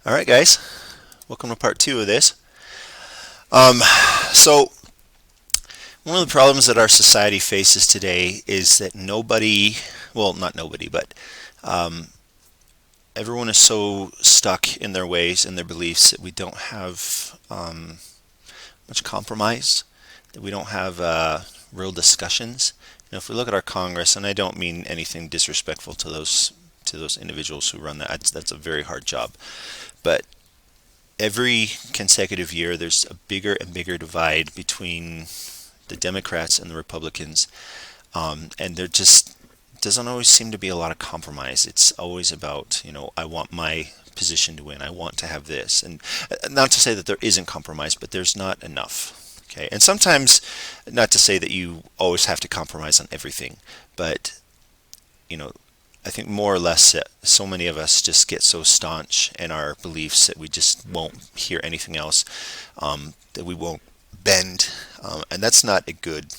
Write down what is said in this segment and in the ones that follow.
All right, guys, welcome to part two of this. Um, so, one of the problems that our society faces today is that nobody, well, not nobody, but um, everyone is so stuck in their ways and their beliefs that we don't have much compromise, that we don't have real discussions. If we look at our Congress, and I don't mean anything disrespectful to those individuals who run that, that's a very hard job, but every consecutive year, there's a bigger and bigger divide between the Democrats and the Republicans, and there just doesn't always seem to be a lot of compromise. It's always about, I want my position to win. I want to have this, and not to say that there isn't compromise, but there's not enough. Okay, and sometimes, not to say that you always have to compromise on everything, but you know, I think more or less so many of us just get so staunch in our beliefs that we just won't hear anything else, that we won't bend, and that's not a good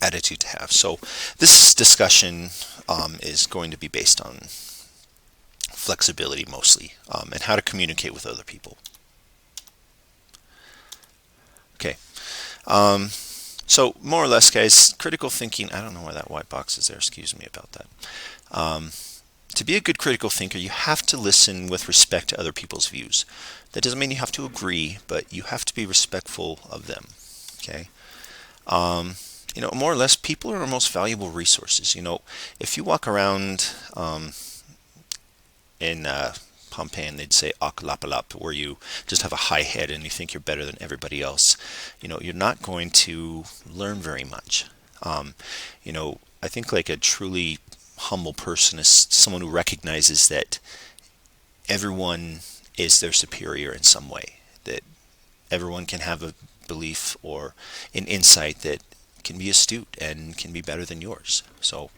attitude to have. So this discussion is going to be based on flexibility mostly, and how to communicate with other people. Okay. Um, so more or less, guys, critical thinking. I don't know why that white box is there. Excuse me about that. Um, to be a good critical thinker, you have to listen with respect to other people's views. That doesn't mean you have to agree, but you have to be respectful of them. Okay. Um, More or less, people are our most valuable resources. If you walk around in Pompeii and they'd say aklapalap, where you just have a high head and you think you're better than everybody else, you're not going to learn very much. Um, I think like a truly humble person is someone who recognizes that everyone is their superior in some way, that everyone can have a belief or an insight that can be astute and can be better than yours. So,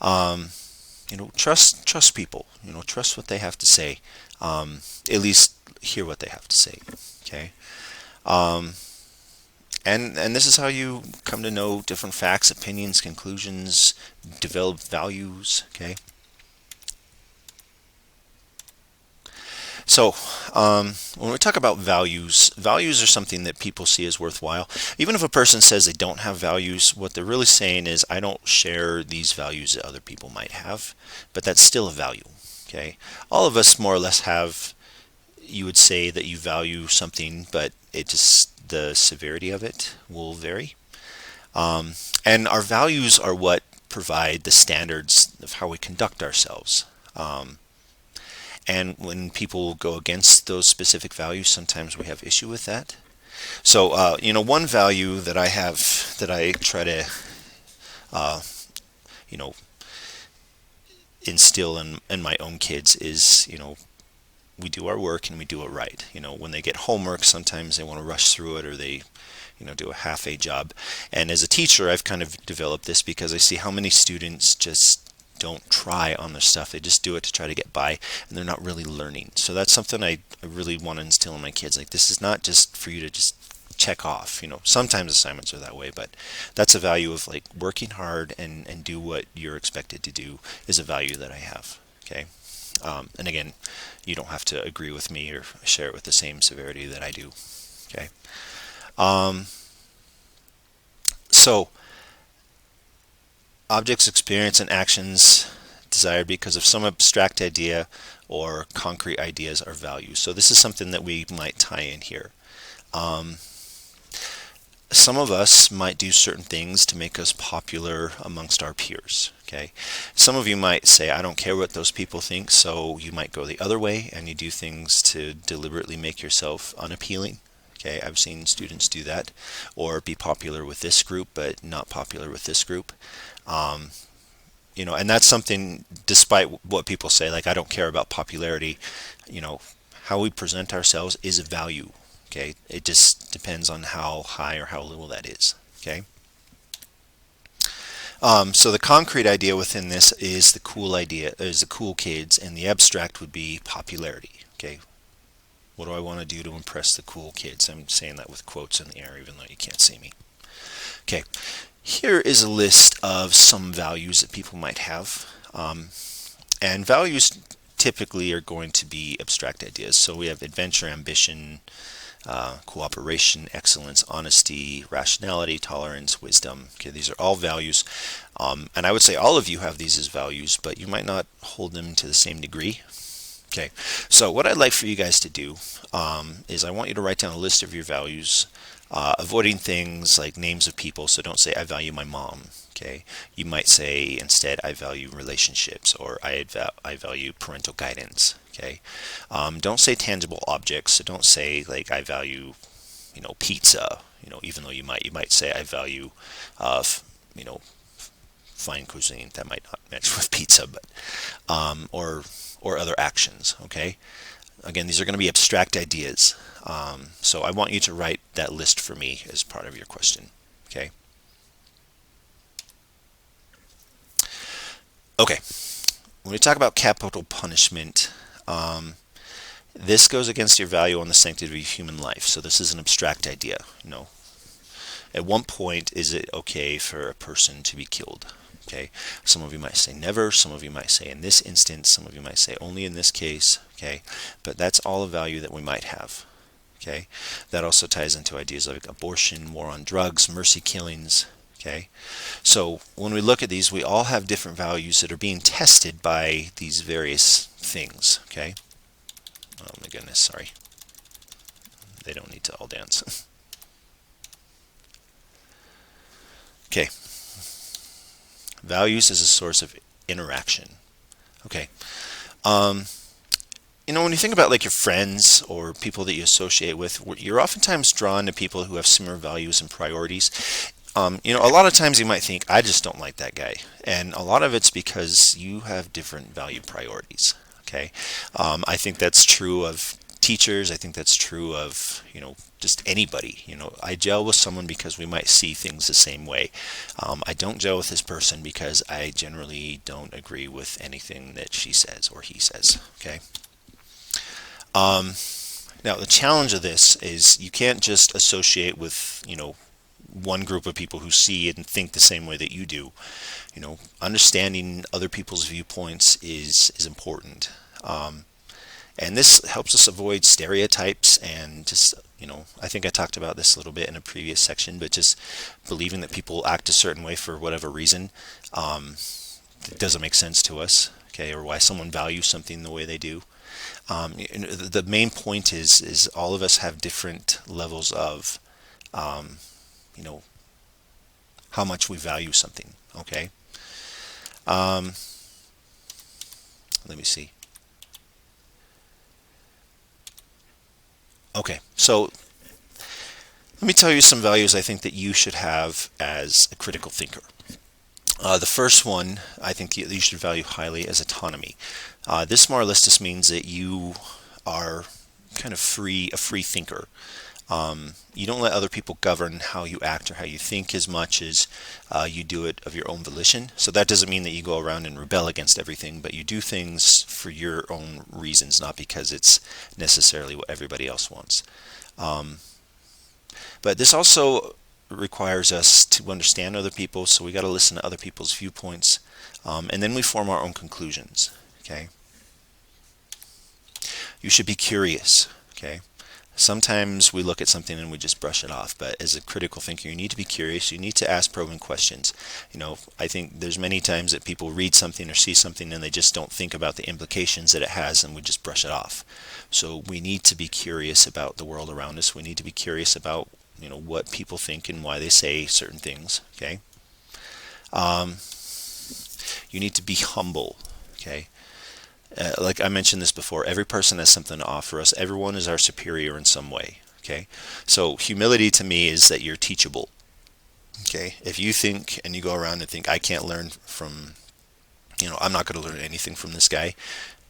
um, trust people. Trust what they have to say. At least hear what they have to say. Okay. Um, and this is how you come to know different facts, opinions, conclusions, develop values. Okay. So, when we talk about values, values are something that people see as worthwhile. Even if a person says they don't have values, what they're really saying is, I don't share these values that other people might have, but that's still a value. Okay? All of us more or less have, you would say that you value something, but the severity of it will vary. And our values are what provide the standards of how we conduct ourselves. And when people go against those specific values, sometimes we have issue with that. So, one value that I have that I try to, uh, you know, instill in my own kids is, we do our work and we do it right. When they get homework, sometimes they want to rush through it or they, do a half a job. And as a teacher, I've kind of developed this because I see how many students just don't try on their stuff. They just do it to try to get by, and they're not really learning. So that's something I really want to instill in my kids. Like, this is not just for you to just check off. Sometimes assignments are that way, but that's a value of like working hard and do what you're expected to do is a value that I have. Okay. And again, you don't have to agree with me or share it with the same severity that I do. Okay. Um, so objects, experience, and actions desired because of some abstract idea or concrete ideas are values. So this is something that we might tie in here. Um, some of us might do certain things to make us popular amongst our peers. Okay, some of you might say, I don't care what those people think, so you might go the other way and you do things to deliberately make yourself unappealing. Okay, I've seen students do that, or be popular with this group but not popular with this group. Um, and that's something, despite what people say, like, I don't care about popularity, you know, how we present ourselves is a value. Okay, it just depends on how high or how little that is. Okay. So the concrete idea within this is the cool idea, is the cool kids, and the abstract would be popularity. Okay, what do I want to do to impress the cool kids? I'm saying that with quotes in the air, even though you can't see me. Okay, here is a list of some values that people might have. And values typically are going to be abstract ideas. So we have adventure, ambition, cooperation, excellence, honesty, rationality, tolerance, wisdom. Okay, these are all values. And I would say all of you have these as values, but you might not hold them to the same degree. Okay, so what I'd like for you guys to do is I want you to write down a list of your values, avoiding things like names of people. So don't say, I value my mom. Okay, you might say instead, I value relationships, or I value parental guidance. Okay, don't say tangible objects. So don't say like I value, pizza. Even though you might say I value, you know, fine cuisine. That might not match with pizza, but or other actions. Okay, again, these are going to be abstract ideas. So I want you to write that list for me as part of your question. Okay. Okay, when we talk about capital punishment, this goes against your value on the sanctity of human life. So this is an abstract idea. At one point, is it okay for a person to be killed? Okay, some of you might say never. Some of you might say in this instance. Some of you might say only in this case. Okay, but that's all a value that we might have. Okay, that also ties into ideas like abortion, war on drugs, mercy killings. Okay, so when we look at these, we all have different values that are being tested by these various things. Okay, oh my goodness, sorry, they don't need to all dance. Okay, values as a source of interaction. Okay, when you think about like your friends or people that you associate with, you're oftentimes drawn to people who have similar values and priorities. A lot of times you might think, I just don't like that guy. And a lot of it's because you have different value priorities. Okay. I think that's true of teachers. I think that's true of, just anybody. I gel with someone because we might see things the same way. I don't gel with this person because I generally don't agree with anything that she says or he says. Okay. Now the challenge of this is you can't just associate with, one group of people who see and think the same way that you do. Understanding other people's viewpoints is important. And this helps us avoid stereotypes and just, I think I talked about this a little bit in a previous section, but just believing that people act a certain way for whatever reason, it doesn't make sense to us, okay, or why someone values something the way they do. The main point is all of us have different levels of, how much we value something. Okay. Let me see. Okay, so let me tell you some values I think that you should have as a critical thinker. The first one I think that you should value highly is autonomy. This more or less just means that you are kind of a free thinker. You don't let other people govern how you act or how you think as much as you do it of your own volition. So that doesn't mean that you go around and rebel against everything, but you do things for your own reasons, not because it's necessarily what everybody else wants. But this also requires us to understand other people, so we got to listen to other people's viewpoints, and then we form our own conclusions. Okay. You should be curious. Okay. Sometimes we look at something and we just brush it off, but as a critical thinker, you need to be curious. You need to ask probing questions. I think there's many times that people read something or see something and they just don't think about the implications that it has, and we just brush it off. So we need to be curious about the world around us. We need to be curious about what people think and why they say certain things. Okay. You need to be humble. Okay. Like I mentioned this before, every person has something to offer us. Everyone is our superior in some way. Okay, so humility to me is that you're teachable. Okay, if you think and you go around and think I can't learn from, I'm not going to learn anything from this guy,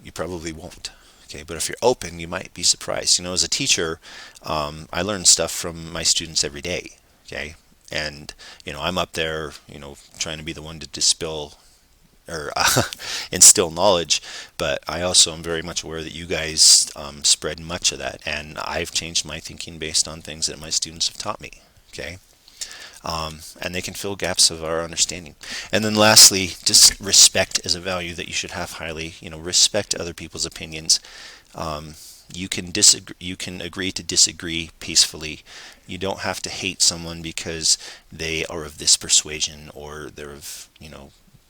you probably won't. Okay, but if you're open, you might be surprised. As a teacher, I learn stuff from my students every day. Okay, and I'm up there, trying to be the one to dispel or instill knowledge, but I also am very much aware that you guys spread much of that, and I've changed my thinking based on things that my students have taught me. Okay, and they can fill gaps of our understanding. And then lastly, just respect is a value that you should have highly. Respect other people's opinions. You can disagree. You can agree to disagree peacefully. You don't have to hate someone because they are of this persuasion or they're of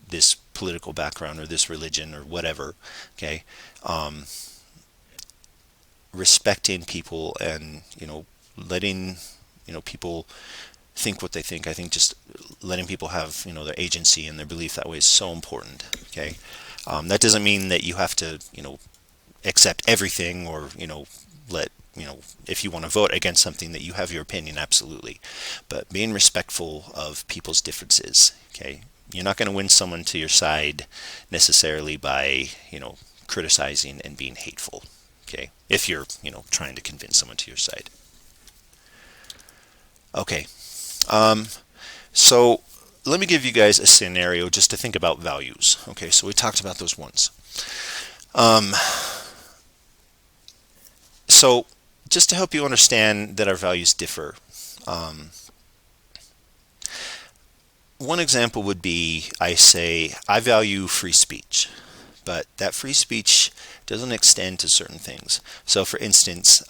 this political background or this religion or whatever. Okay, respecting people and letting people think what they think. I think just letting people have their agency and their belief that way is so important. Okay, that doesn't mean that you have to accept everything or let if you want to vote against something that you have your opinion, absolutely, but being respectful of people's differences. Okay, you're not going to win someone to your side necessarily by criticizing and being hateful. Okay, if you're trying to convince someone to your side. Okay, so let me give you guys a scenario just to think about values. Okay, so we talked about those once. Um, so just to help you understand that our values differ, um, one example would be I say I value free speech, but that free speech doesn't extend to certain things. So, for instance,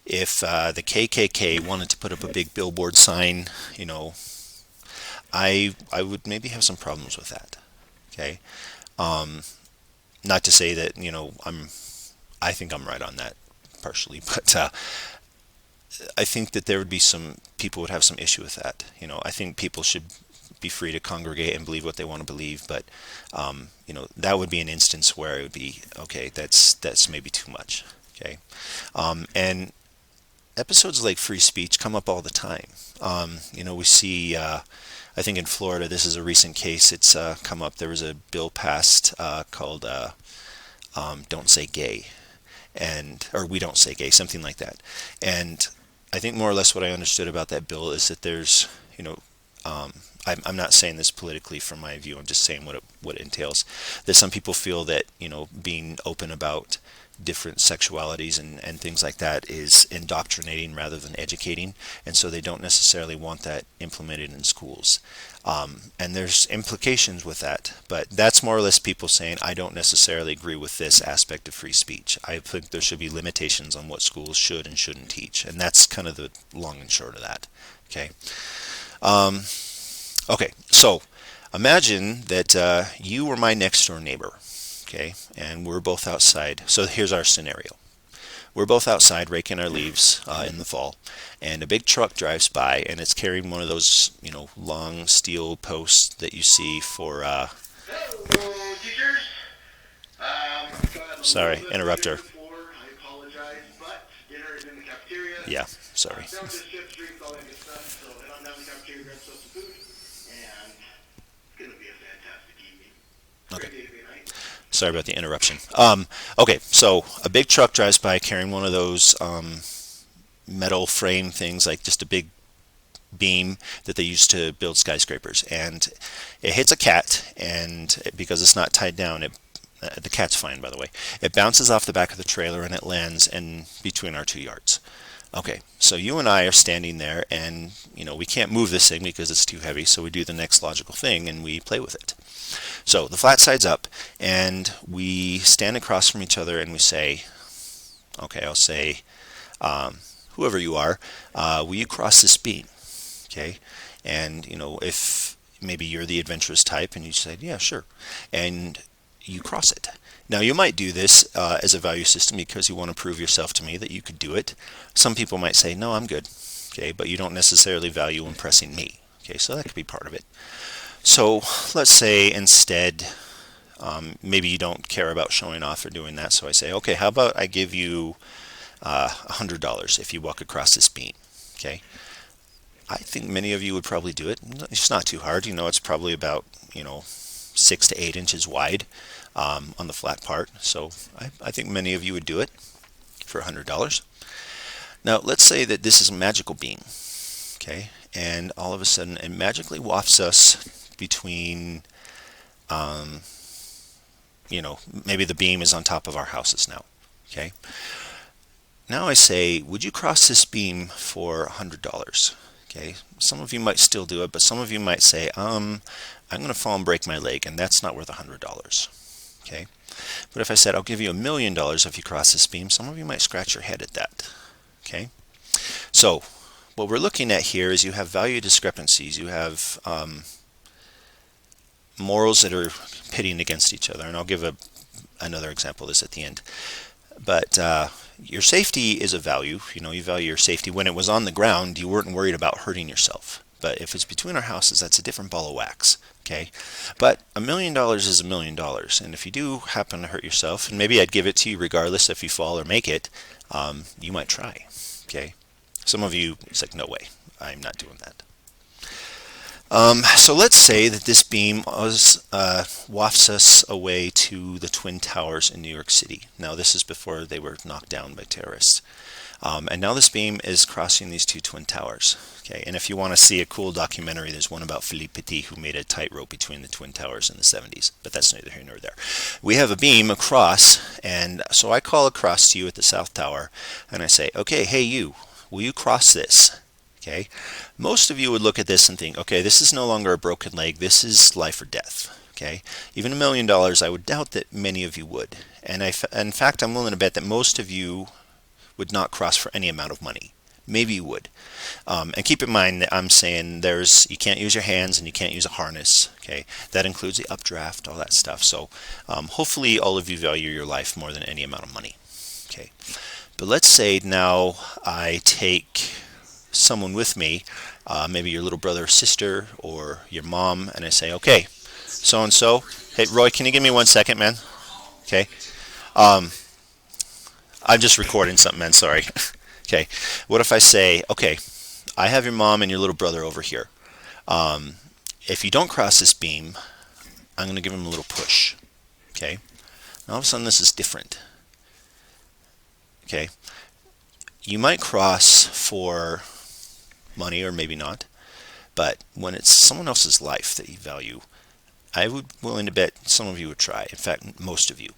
if the KKK wanted to put up a big billboard sign, I would maybe have some problems with that. Okay, um, not to say that I think I'm right on that partially, but I think that there would be some people would have some issue with that. I think people should be free to congregate and believe what they want to believe, but that would be an instance where it would be okay. That's maybe too much. Okay, and episodes like free speech come up all the time. We see. I think in Florida, this is a recent case. It's come up. There was a bill passed called "Don't Say Gay," or "We Don't Say Gay," something like that. And I think more or less what I understood about that bill is that there's, I'm not saying this politically from my view. I'm just saying what it entails. That some people feel that being open about different sexualities and things like that is indoctrinating rather than educating, and so they don't necessarily want that implemented in schools. And there's implications with that, but that's more or less people saying I don't necessarily agree with this aspect of free speech. I think there should be limitations on what schools should and shouldn't teach, and that's kind of the long and short of that. Okay. Um, okay. So imagine that you were my next door neighbor. Okay, and we're both outside. So here's our scenario. We're both outside raking our leaves in the fall, and a big truck drives by, and it's carrying one of those, long steel posts that you see for. Hello, teachers. Got a Sorry, little bit interrupter. before. I apologize, but dinner is in the cafeteria. Yeah, sorry. Sandwiches, chips, drinks, all that good stuff. So head on down to the cafeteria, grab yourself some food, and it's gonna be a fantastic evening. Okay. Great day to be a night. Sorry about the interruption. Okay, so a big truck drives by carrying one of those metal frame things, like just a big beam that they use to build skyscrapers, and it hits a cat, and because it's not tied down, the cat's fine, by the way. It bounces off the back of the trailer and it lands in between our 2 yards. Okay, so you and I are standing there, and we can't move this thing because it's too heavy, so we do the next logical thing and we play with it. So the flat side's up, and we stand across from each other and we say, okay, I'll say, whoever you are, will you cross this beam? Okay, and if maybe you're the adventurous type and you said, yeah, sure, and you cross it. Now you might do this as a value system because you want to prove yourself to me that you could do it. Some people might say, no, I'm good. Okay, but you don't necessarily value impressing me. Okay, so that could be part of it. So let's say instead, maybe you don't care about showing off or doing that. So I say, okay, how about I give you $100 if you walk across this beam? Okay, I think many of you would probably do it. It's not too hard. It's probably about 6 to 8 inches wide on the flat part. So I think many of you would do it for $100. Now let's say that this is a magical beam. Okay, and all of a sudden it magically wafts us between, maybe the beam is on top of our houses now. Okay. Now I say, would you cross this beam for $100? Okay, some of you might still do it, but some of you might say, I'm going to fall and break my leg, and that's not worth $100. Okay, but if I said I'll give you $1,000,000 if you cross this beam, some of you might scratch your head at that. Okay, so what we're looking at here is you have value discrepancies. You have morals that are pitting against each other, and I'll give another example of this at the end. But your safety is a value. You value your safety. When it was on the ground, you weren't worried about hurting yourself. But if it's between our houses, that's a different ball of wax. Okay, but $1,000,000 is $1,000,000, and if you do happen to hurt yourself, and maybe I'd give it to you regardless if you fall or make it, you might try. Okay, some of you, it's like, no way, I'm not doing that. So let's say that this beam wafts us away to the Twin Towers in New York City. Now this is before they were knocked down by terrorists. And now this beam is crossing these two Twin Towers. Okay, and if you want to see a cool documentary, there's one about Philippe Petit who made a tightrope between the Twin Towers in the 70s, but that's neither here nor there. We have a beam across, and so I call across to you at the South Tower, and I say, okay, hey you, will you cross this? Okay, most of you would look at this and think, okay, this is no longer a broken leg, this is life or death. Okay, even $1,000,000, I would doubt that many of you would, and in fact, I'm willing to bet that most of you would not cross for any amount of money. Maybe you would. And keep in mind that I'm saying you can't use your hands and you can't use a harness. Okay, that includes the updraft, all that stuff. So hopefully all of you value your life more than any amount of money. Okay, but let's say now I take someone with me, maybe your little brother or sister or your mom, and I say, okay, so and so. Hey, Roy, can you give me 1 second, man? Okay. I'm just recording something, man. Sorry. Okay. What if I say, okay, I have your mom and your little brother over here. If you don't cross this beam, I'm going to give them a little push. Okay. Now all of a sudden this is different. Okay. You might cross for money or maybe not, but when it's someone else's life that you value, I would be willing to bet some of you would try. In fact, most of you.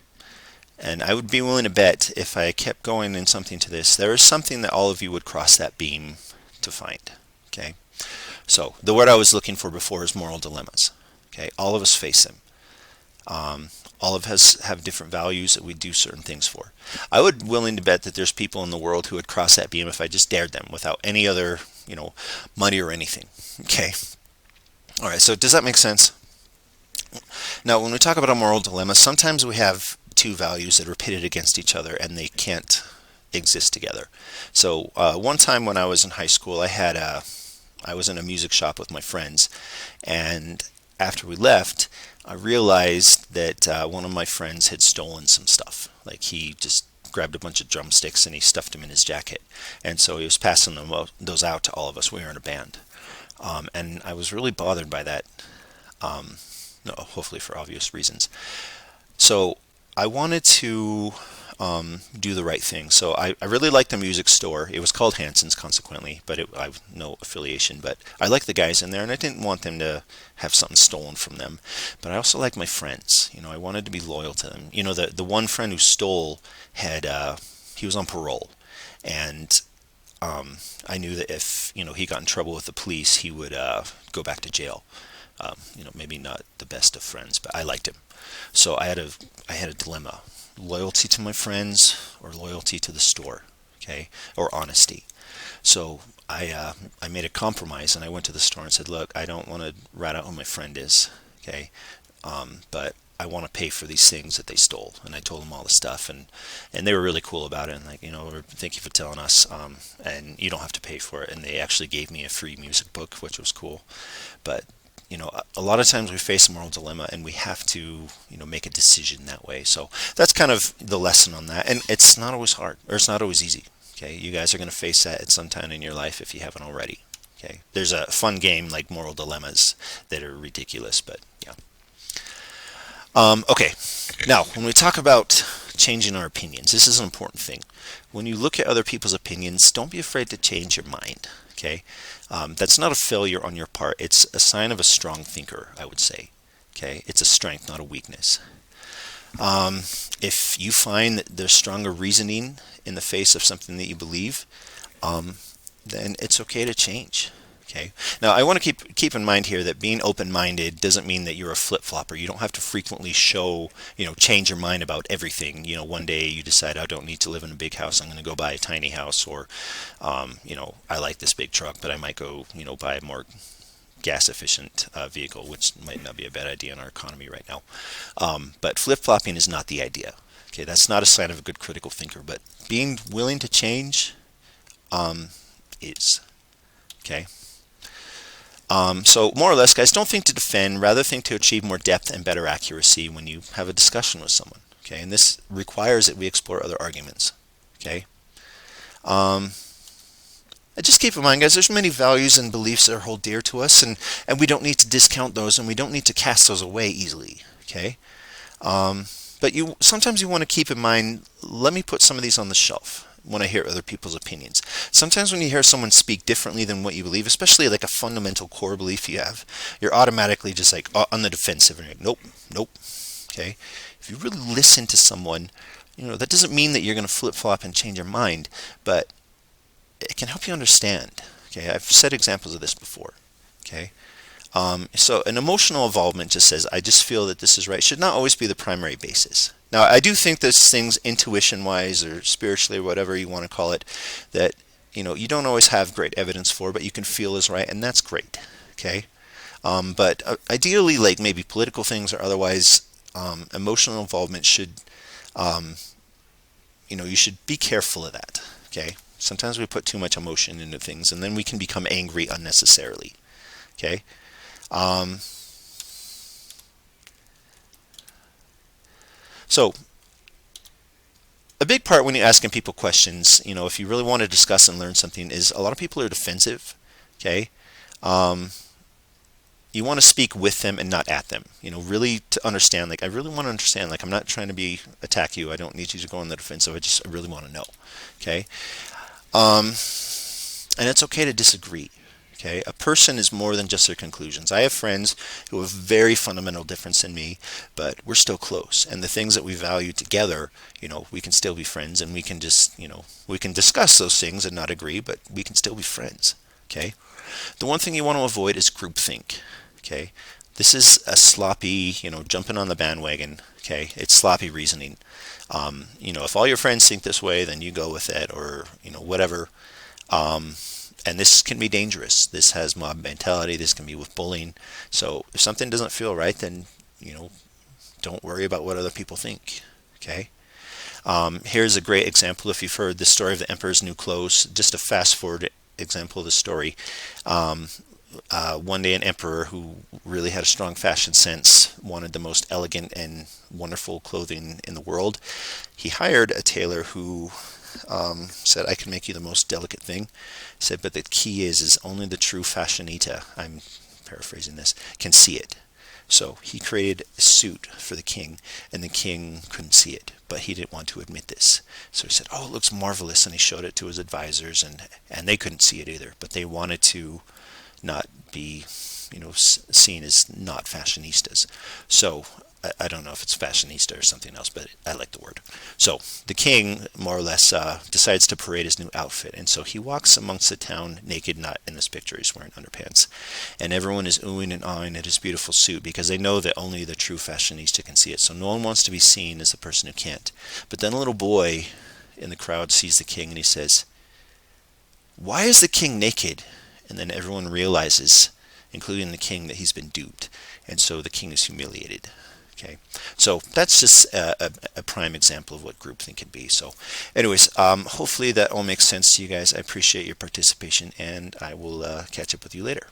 And I would be willing to bet if I kept going in something to this, there is something that all of you would cross that beam to find. Okay, so the word I was looking for before is moral dilemmas. Okay, all of us face them. All of us have different values that we do certain things for. I would be willing to bet that there's people in the world who would cross that beam if I just dared them without any other, money or anything. Okay, all right. So does that make sense? Now, when we talk about a moral dilemma, sometimes we have two values that are pitted against each other and they can't exist together. So one time when I was in high school, I was in a music shop with my friends, and after we left, I realized that one of my friends had stolen some stuff. Like he just grabbed a bunch of drumsticks and he stuffed them in his jacket, and so he was passing those out to all of us. We were in a band, and I was really bothered by that. No, hopefully for obvious reasons. So I wanted to do the right thing. So I really liked the music store. It was called Hanson's, consequently, but I have no affiliation. But I liked the guys in there, and I didn't want them to have something stolen from them. But I also liked my friends. I wanted to be loyal to them. The one friend who stole he was on parole, and I knew that if he got in trouble with the police, he would go back to jail. Maybe not the best of friends, but I liked him. So I had a dilemma: loyalty to my friends or loyalty to the store, okay, or honesty. So I made a compromise, and I went to the store and said, look, I don't want to rat out who my friend is, okay, but I want to pay for these things that they stole. And I told them all the stuff, and they were really cool about it, and like, thank you for telling us, and you don't have to pay for it. And they actually gave me a free music book, which was cool. But a lot of times we face a moral dilemma and we have to, make a decision that way. So that's kind of the lesson on that. And it's not always hard, or it's not always easy. Okay, you guys are going to face that at some time in your life if you haven't already. Okay, there's a fun game like Moral Dilemmas that are ridiculous, but yeah. Okay, now when we talk about changing our opinions, this is an important thing. When you look at other people's opinions, don't be afraid to change your mind. Okay, that's not a failure on your part. It's a sign of a strong thinker, I would say. Okay, it's a strength, not a weakness. If you find that there's stronger reasoning in the face of something that you believe, then it's okay to change. Okay. Now, I want to keep in mind here that being open-minded doesn't mean that you're a flip-flopper. You don't have to frequently change your mind about everything. One day you decide I don't need to live in a big house. I'm going to go buy a tiny house, or, I like this big truck, but I might go, buy a more gas-efficient vehicle, which might not be a bad idea in our economy right now. But flip-flopping is not the idea. Okay, that's not a sign of a good critical thinker. But being willing to change is. Okay. So more or less, guys, don't think to defend, rather think to achieve more depth and better accuracy when you have a discussion with someone. Okay, and this requires that we explore other arguments. Okay. Just keep in mind, guys, there's many values and beliefs that hold dear to us, and we don't need to discount those, and we don't need to cast those away easily. Okay. But sometimes you want to keep in mind, let me put some of these on the shelf when I hear other people's opinions. Sometimes when you hear someone speak differently than what you believe, especially like a fundamental core belief you have, you're automatically just like on the defensive and you're like, nope, nope. Okay. If you really listen to someone, that doesn't mean that you're going to flip-flop and change your mind, but it can help you understand. Okay. I've said examples of this before. Okay. So an emotional involvement just says, I just feel that this is right, should not always be the primary basis. Now, I do think there's things intuition-wise or spiritually or whatever you want to call it that, you don't always have great evidence for, but you can feel is right, and that's great. Okay. But ideally, like maybe political things or otherwise, emotional involvement should, you should be careful of that. Okay. Sometimes we put too much emotion into things, and then we can become angry unnecessarily. Okay. So a big part when you're asking people questions, if you really want to discuss and learn something, is a lot of people are defensive. Okay. You want to speak with them and not at them. Really to understand. Like, I really want to understand. Like, I'm not trying to attack you. I don't need you to go on the defensive. I really want to know. Okay. And it's okay to disagree. Okay, a person is more than just their conclusions. I have friends who have very fundamental difference than me, but we're still close. And the things that we value together, we can still be friends, and we can just, we can discuss those things and not agree, but we can still be friends. Okay, the one thing you want to avoid is groupthink. Okay, this is a sloppy, jumping on the bandwagon. Okay, it's sloppy reasoning. If all your friends think this way, then you go with it, or whatever. And this can be dangerous. This has mob mentality. This can be with bullying. So if something doesn't feel right, then, don't worry about what other people think. Okay. Here's a great example. If you've heard the story of the Emperor's New Clothes, just a fast forward example of the story. One day an emperor who really had a strong fashion sense wanted the most elegant and wonderful clothing in the world. He hired a tailor who said, I can make you the most delicate thing. Said, but the key is only the true fashionista, I'm paraphrasing this, can see it. So he created a suit for the king, and the king couldn't see it, but he didn't want to admit this. So he said, oh, it looks marvelous, and he showed it to his advisors, and they couldn't see it either, but they wanted to not be, seen as not fashionistas. So I don't know if it's fashionista or something else, but I like the word. So the king, more or less, decides to parade his new outfit. And so he walks amongst the town naked, not in this picture, he's wearing underpants. And everyone is oohing and ahhing at his beautiful suit because they know that only the true fashionista can see it. So no one wants to be seen as the person who can't. But then a little boy in the crowd sees the king and he says, why is the king naked? And then everyone realizes, including the king, that he's been duped. And so the king is humiliated. Okay, so that's just a prime example of what groupthink can be. So anyways, hopefully that all makes sense to you guys. I appreciate your participation, and I will catch up with you later.